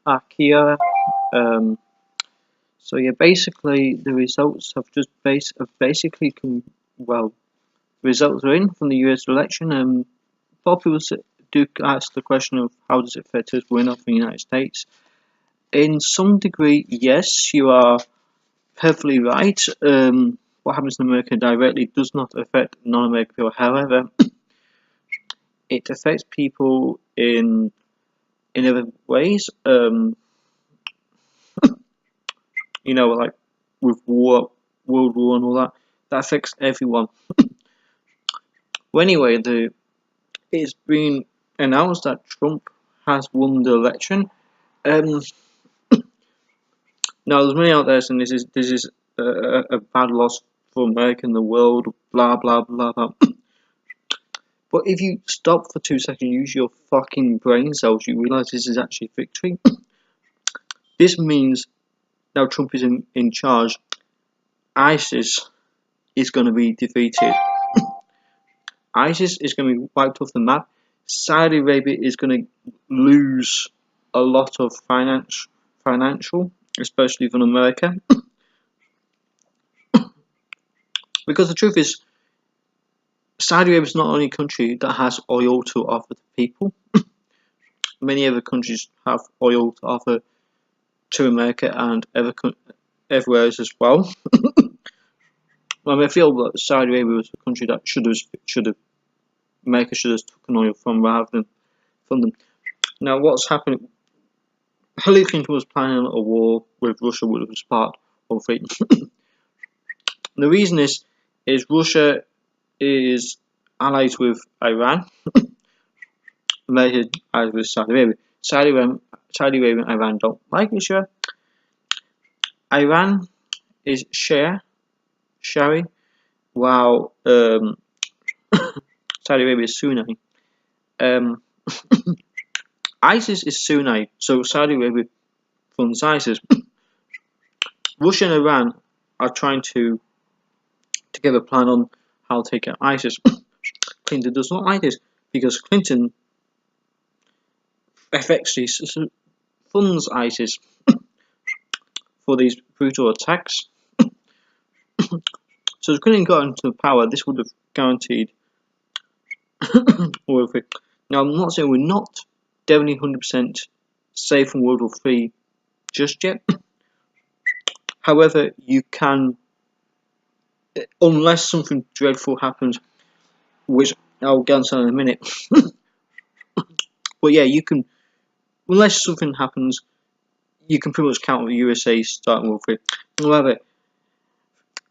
Akira. So yeah, basically the results have just basically come. Well, the results are in from the US election. A lot of people do ask the question of how does it affect us win off the United States. In some degree, yes, you are perfectly right. What happens in America directly does not affect non-American people. However, it affects people in other ways. You know, like with World War and all that. That affects everyone. Well, anyway, it's been announced that Trump has won the election. Now, there's many out there saying this is a bad loss for America and the world. Blah blah blah blah. But if you stop for 2 seconds, use your fucking brain cells, you realise this is actually a victory. This means now Trump is in charge. ISIS is going to be defeated. ISIS is going to be wiped off the map. Saudi Arabia is going to lose a lot of financial, especially from America. Because the truth is, Saudi Arabia is not the only country that has oil to offer to people. Many other countries have oil to offer to America and everywhere else as well. I feel that Saudi Arabia was a country that America should have taken oil from rather than from them. Now, what's happening? Hillary Clinton was planning a war with Russia, which was part of it. The reason is Russia is allied with Iran. America allied with Saudi Arabia. Saudi Arabia and Iran don't like each other. Iran is Shari, while Saudi Arabia is Sunni. ISIS is Sunni, so Saudi Arabia funds ISIS. Russia and Iran are trying to give a plan on how to take out ISIS. Clinton does not like this because Clinton effectively funds ISIS for these brutal attacks. So if Clinton got into power, this would have guaranteed World War III. Now, I'm not saying we're not definitely 100% safe from World War III just yet. However, you can, unless something dreadful happens, which I'll get into in a minute. But yeah, you can, unless something happens, you can pretty much count on the USA starting World War III. However,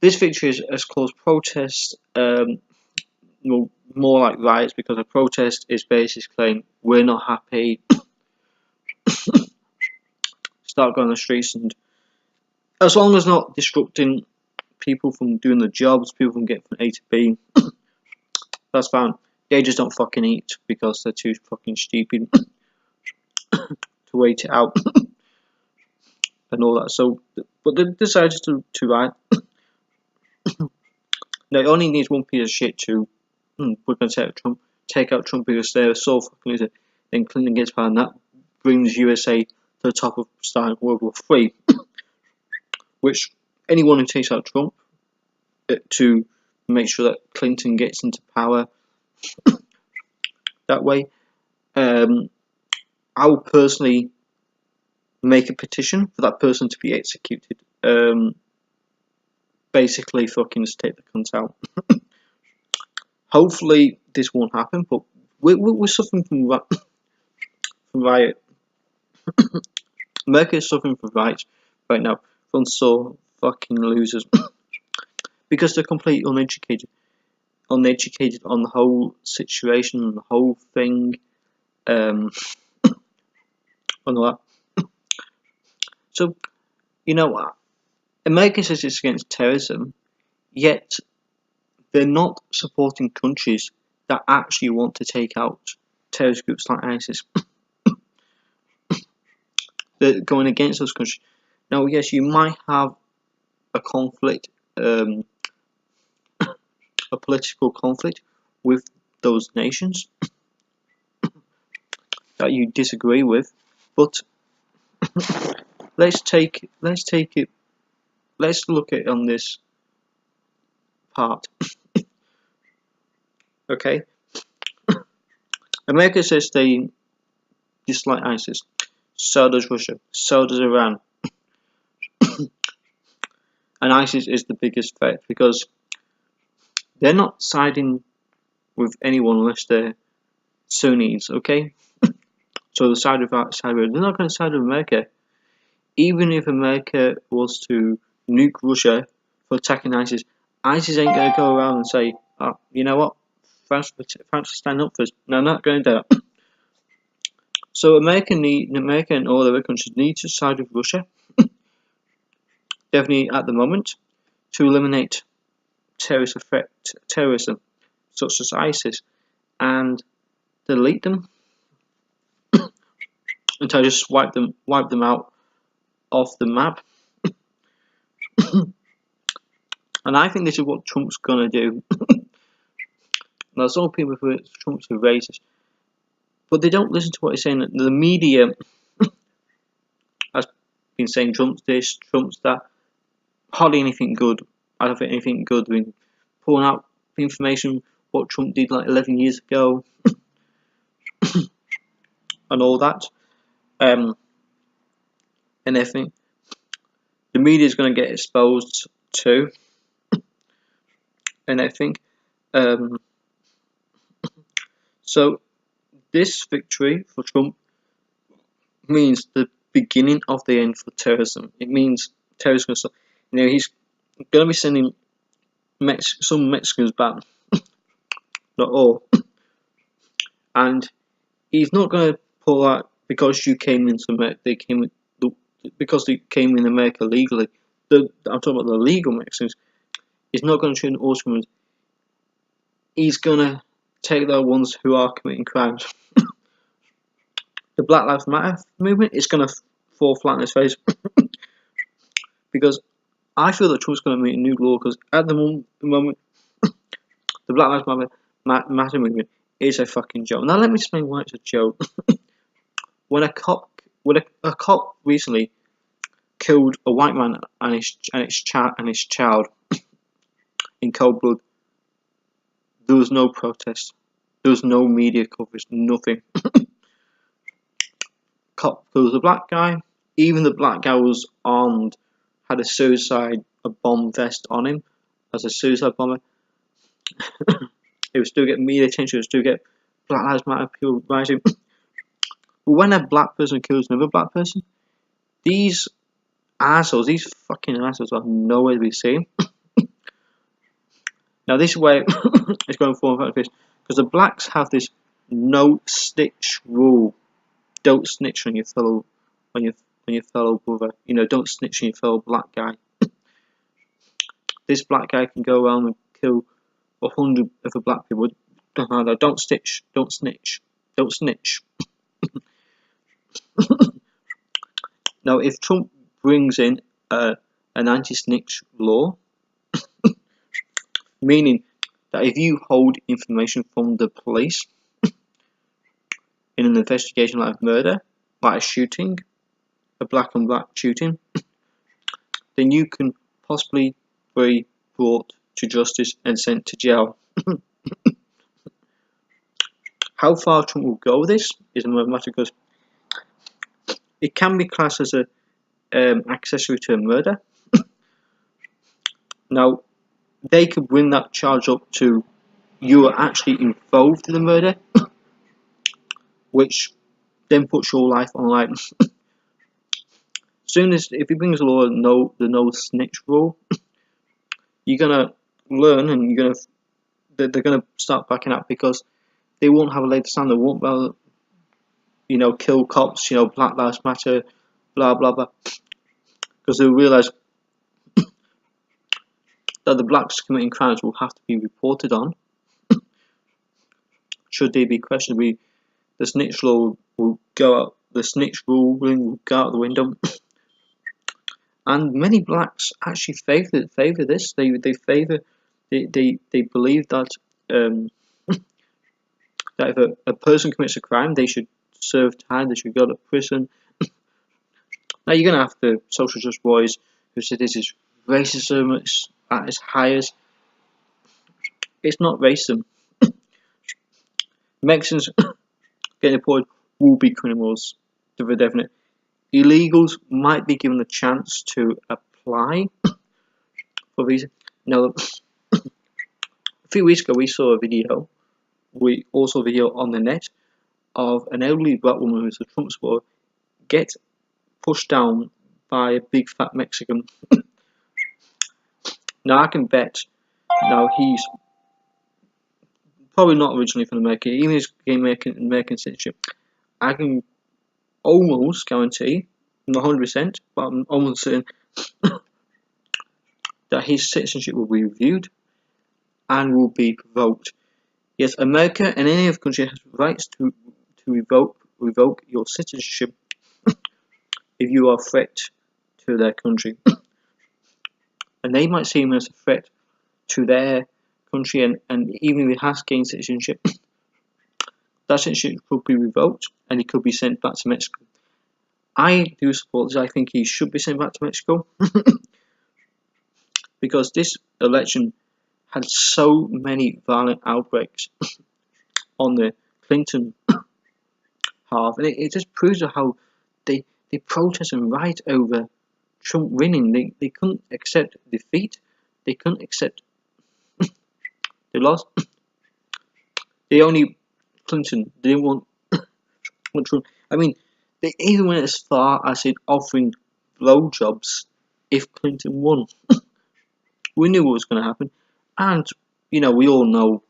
this victory has caused protests, well, more like riots, because a protest is basically saying we're not happy. Start going on the streets, and as long as not disrupting people from doing the jobs, people from getting from A to B, that's fine. They just don't fucking eat because they're too fucking stupid to wait it out and all that. So, but they decided to riot. Now, it only needs one piece of shit to we're going to take out Trump because they're so fucking loser. Then Clinton gets power, and that brings USA to the top of starting World War III. Which anyone who takes out Trump to make sure that Clinton gets into power that way, I will personally make a petition for that person to be executed. Basically, fucking just take the cunt out. Hopefully, this won't happen, but we're suffering from riot. America is suffering from riots right now from so fucking losers because they're completely uneducated on the whole situation and the whole thing, and all that. So, you know, America says it's against terrorism, yet they're not supporting countries that actually want to take out terrorist groups like ISIS. They're going against those countries. Now, yes, you might have a conflict, a political conflict with those nations that you disagree with, but let's look at it on this part. Okay, America says they dislike ISIS. So does Russia. So does Iran. And ISIS is the biggest threat because they're not siding with anyone unless they're Sunnis. Okay, so the side of they're not going to side with America. Even if America was to nuke Russia for attacking ISIS, ISIS ain't going to go around and say, oh, you know what, France will stand up for us. No, not going to do that. So America and all other countries need to side with Russia, definitely at the moment, to eliminate terrorism such as ISIS and delete them until I just wipe them out off the map. And I think this is what Trump's gonna do. Now, some people who Trump's a racist, but they don't listen to what he's saying. The media has been saying Trump's this, Trump's that. Hardly anything good. I don't think anything good. I mean, pulling out information what Trump did like 11 years ago and all that, and everything. The media is going to get exposed too, and everything. So this victory for Trump means the beginning of the end for terrorism. It means terrorists going to stop. You know, he's going to be sending some Mexicans back, not all, and he's not going to pull out because you came into America. Because they came in America legally. I'm talking about the legal Mexicans. He's not going to treat Austrians. He's going to take the ones who are committing crimes. The Black Lives Matter movement is going to fall flat on its face. Because I feel that Trump's going to make a new law, because at the moment the Black Lives Matter movement is a fucking joke. Now let me explain why it's a joke. When a cop recently killed a white man and his child in cold blood, there was no protest, there was no media coverage, nothing. There was a black guy. Even the black guy was armed, had a bomb vest on him as a suicide bomber. It would still get media attention. It would still get Black Lives Matter people rising. But when a black person kills another black person, these fucking assholes are nowhere to be seen. Now this is where it's going forward like this, because the blacks have this no snitch rule. Don't snitch on your fellow brother. You know, don't snitch on your fellow black guy. This black guy can go around and kill 100 other black people. Don't snitch. Don't snitch. Don't snitch. Now, if Trump brings in an anti-snitch law, meaning that if you hold information from the police in an investigation like murder, like a shooting, a black on black shooting, then you can possibly be brought to justice and sent to jail. How far Trump will go with this is another matter, because it can be classed as a accessory to a murder. Now, they could bring that charge up to you were actually involved in the murder, which then puts your life on line. Soon as if he brings a law, the no snitch rule, you're gonna learn, and they're gonna start backing up, because they won't have a leg to stand. They won't be able to, kill cops. Black Lives Matter, blah blah blah, because they'll realise that the blacks committing crimes will have to be reported on. Should they be questioned, the snitch law will go out. The snitch ruling will go out the window. And many blacks actually favour this. They believe that that if a person commits a crime, they should serve time. They should go to prison. Now you're going to have the social justice boys who say this is racism at its highest. It's not racism. Mexicans getting deported will be criminals to the definite. Illegals might be given a chance to apply for visa. Now, a few weeks ago we saw a video. We also saw a video on the net of an elderly black woman who's a Trump supporter get pushed down by a big fat Mexican. Now I can bet. Now he's probably not originally from America. Even if he's American citizenship, I can almost guarantee, not 100%, but I'm almost certain that his citizenship will be reviewed and will be revoked. Yes, America and any other country has rights to revoke your citizenship if you are a threat to their country. And they might see him as a threat to their country, and even if he has gained citizenship, that citizenship could be revoked and he could be sent back to Mexico. I do support this. I think he should be sent back to Mexico because this election had so many violent outbreaks on the Clinton half, and it just proves how they protest and riot over Trump winning. They couldn't accept defeat. They couldn't accept they lost. They only Clinton. They didn't want Trump. I mean, they even went as far as in offering blowjobs if Clinton won. We knew what was going to happen, and you know we all know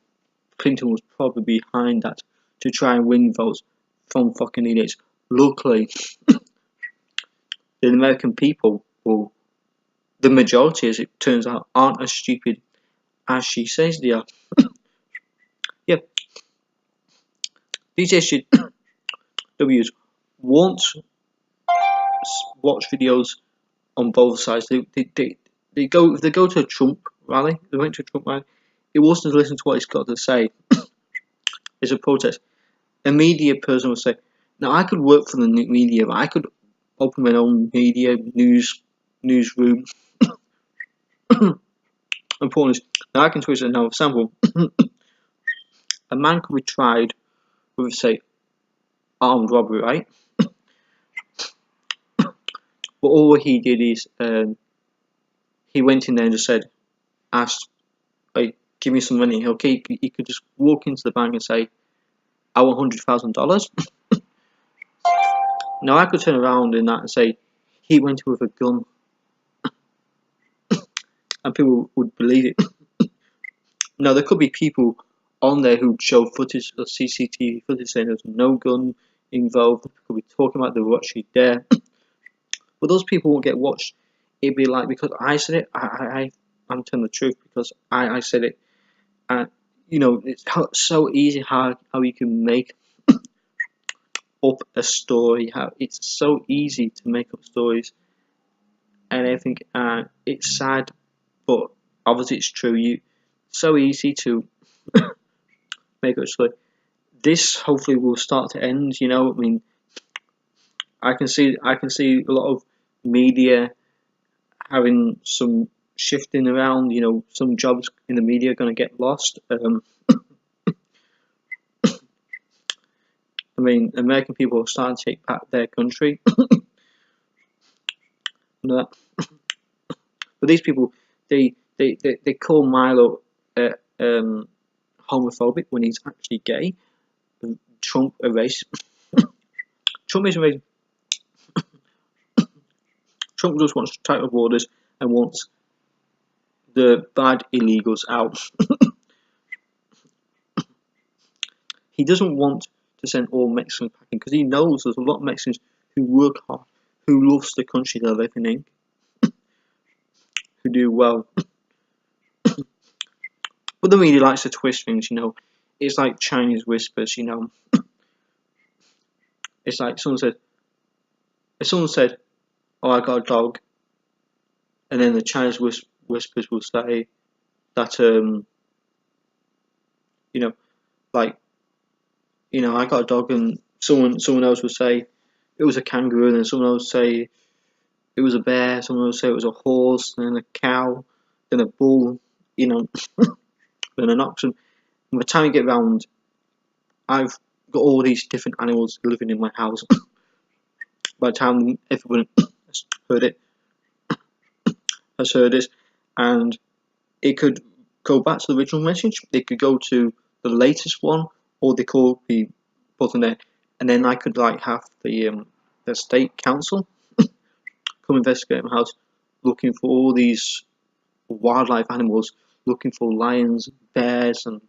Clinton was probably behind that to try and win votes from fucking idiots. Luckily, the American people, well, the majority, as it turns out, aren't as stupid as she says they are. Yeah, these SJWs won't watch videos on both sides. They go if they go to a Trump rally. They went to a Trump rally. It wasn't to listen to what he's got to say. It's a protest. A media person will say, "Now I could work for the media. But I could open my own media newsroom." Important is now I can twist another example. A man could be tried with, say, armed robbery, right? But all he did is he went in there and just asked, like, give me some money. Okay, he could just walk into the bank and say, I want $100,000. Now I could turn around in that and say, he went with a gun, and people would believe it. Now there could be people on there who show footage or CCTV footage saying there's no gun involved. People could be talking about they were actually there. But those people won't get watched. It'd be like, because I said it, I'm telling the truth because I said it. And, you know, it's so easy how you can make up a story. How it's so easy to make up stories and everything. And it's sad, but obviously it's true. So easy to make up a story. This hopefully will start to end. You know, I mean, I can see a lot of media having some shifting around. You know, some jobs in the media are going to get lost. I mean, American people are starting to take back their country. But these people, they call Milo homophobic when he's actually gay. Trump a racist. Trump is a racist. Trump just wants tighter borders and wants the bad illegals out. He doesn't want to send all Mexicans packing because he knows there's a lot of Mexicans who work hard, who loves the country they're living in, who do well. But the media likes to twist things, you know. It's like Chinese whispers, you know. It's like if someone said, "Oh, I got a dog," and then the Chinese whispers will say that, you know, like, I got a dog, and someone else will say it was a kangaroo, and then someone else will say it was a bear, someone will say it was a horse, then a cow, then a bull, you know, then an oxen. And by the time you get round, I've got all these different animals living in my house. By the time everyone has heard this, and it could go back to the original message, it could go to the latest one, or they could be put in there, and then I could like have the state council come investigate my house, looking for all these wildlife animals, looking for lions, bears, and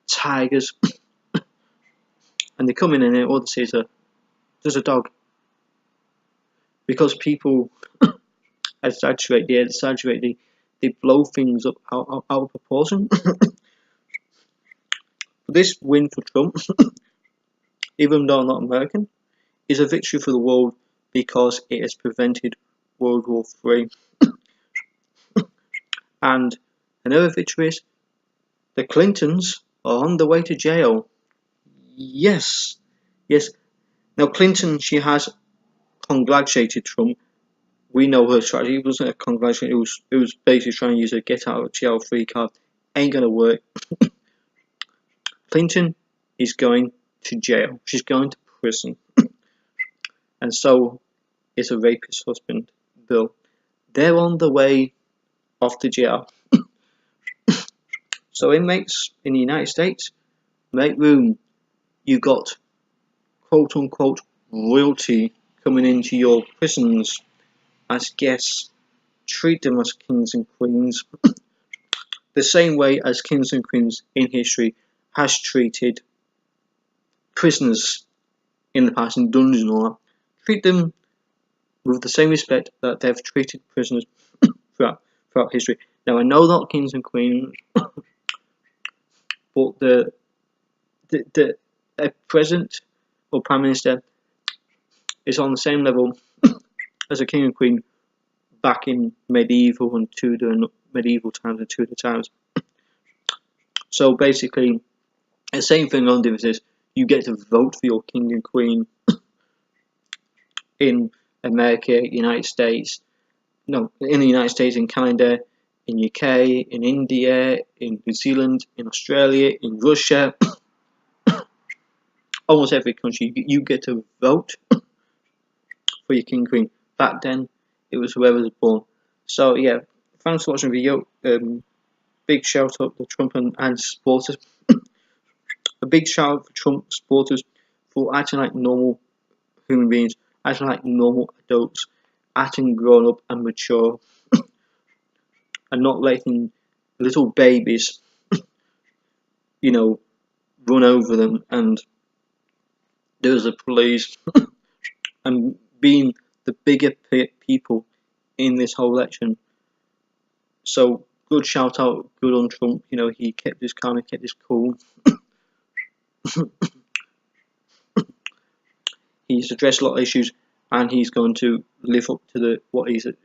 tigers, and they come in and all they say is there's a dog, because people exaggerate, they blow things up out of proportion. This win for Trump, even though not American, is a victory for the world because it has prevented World War III. And another victory is the Clintons are on the way to jail. Yes. Now Clinton, she has congratulated Trump. We know her strategy. It wasn't a congratulation. It was basically trying to use a get out of jail free card. Ain't gonna work. Clinton is going to jail. She's going to prison. And so is a rapist husband, Bill. They're on the way off to jail. So inmates in the United States, make room. You got quote unquote royalty coming into your prisons as guests. Treat them as kings and queens. The same way as kings and queens in history has treated prisoners in the past in dungeons and all that. Treat them with the same respect that they've treated prisoners throughout history. Now I know not kings and queens, but the president or prime minister is on the same level as a king and queen back in medieval and Tudor and medieval times and Tudor times. So basically, the same thing on difference is you get to vote for your king and queen in America, United States, no, in the United States, in Canada, in UK, in India, in New Zealand, in Australia, in Russia, almost every country you get to vote for your king and queen. Back then, it was whoever was born. So yeah, thanks for watching the video. Big shout out to Trump and supporters. A big shout out for Trump supporters for acting like normal human beings, acting like normal adults, acting grown up and mature, and not letting little babies, you know, run over them and there's the police, and being the bigger people in this whole election. So good shout out, good on Trump. You know, he kept his calm, he kept his cool. He's addressed a lot of issues, and he's going to live up to the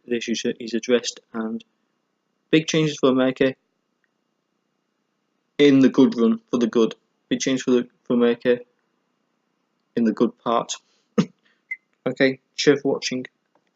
issues that he's addressed. And big changes for America in the good run, for the good. Big change for America in the good part. Okay, cheers for watching.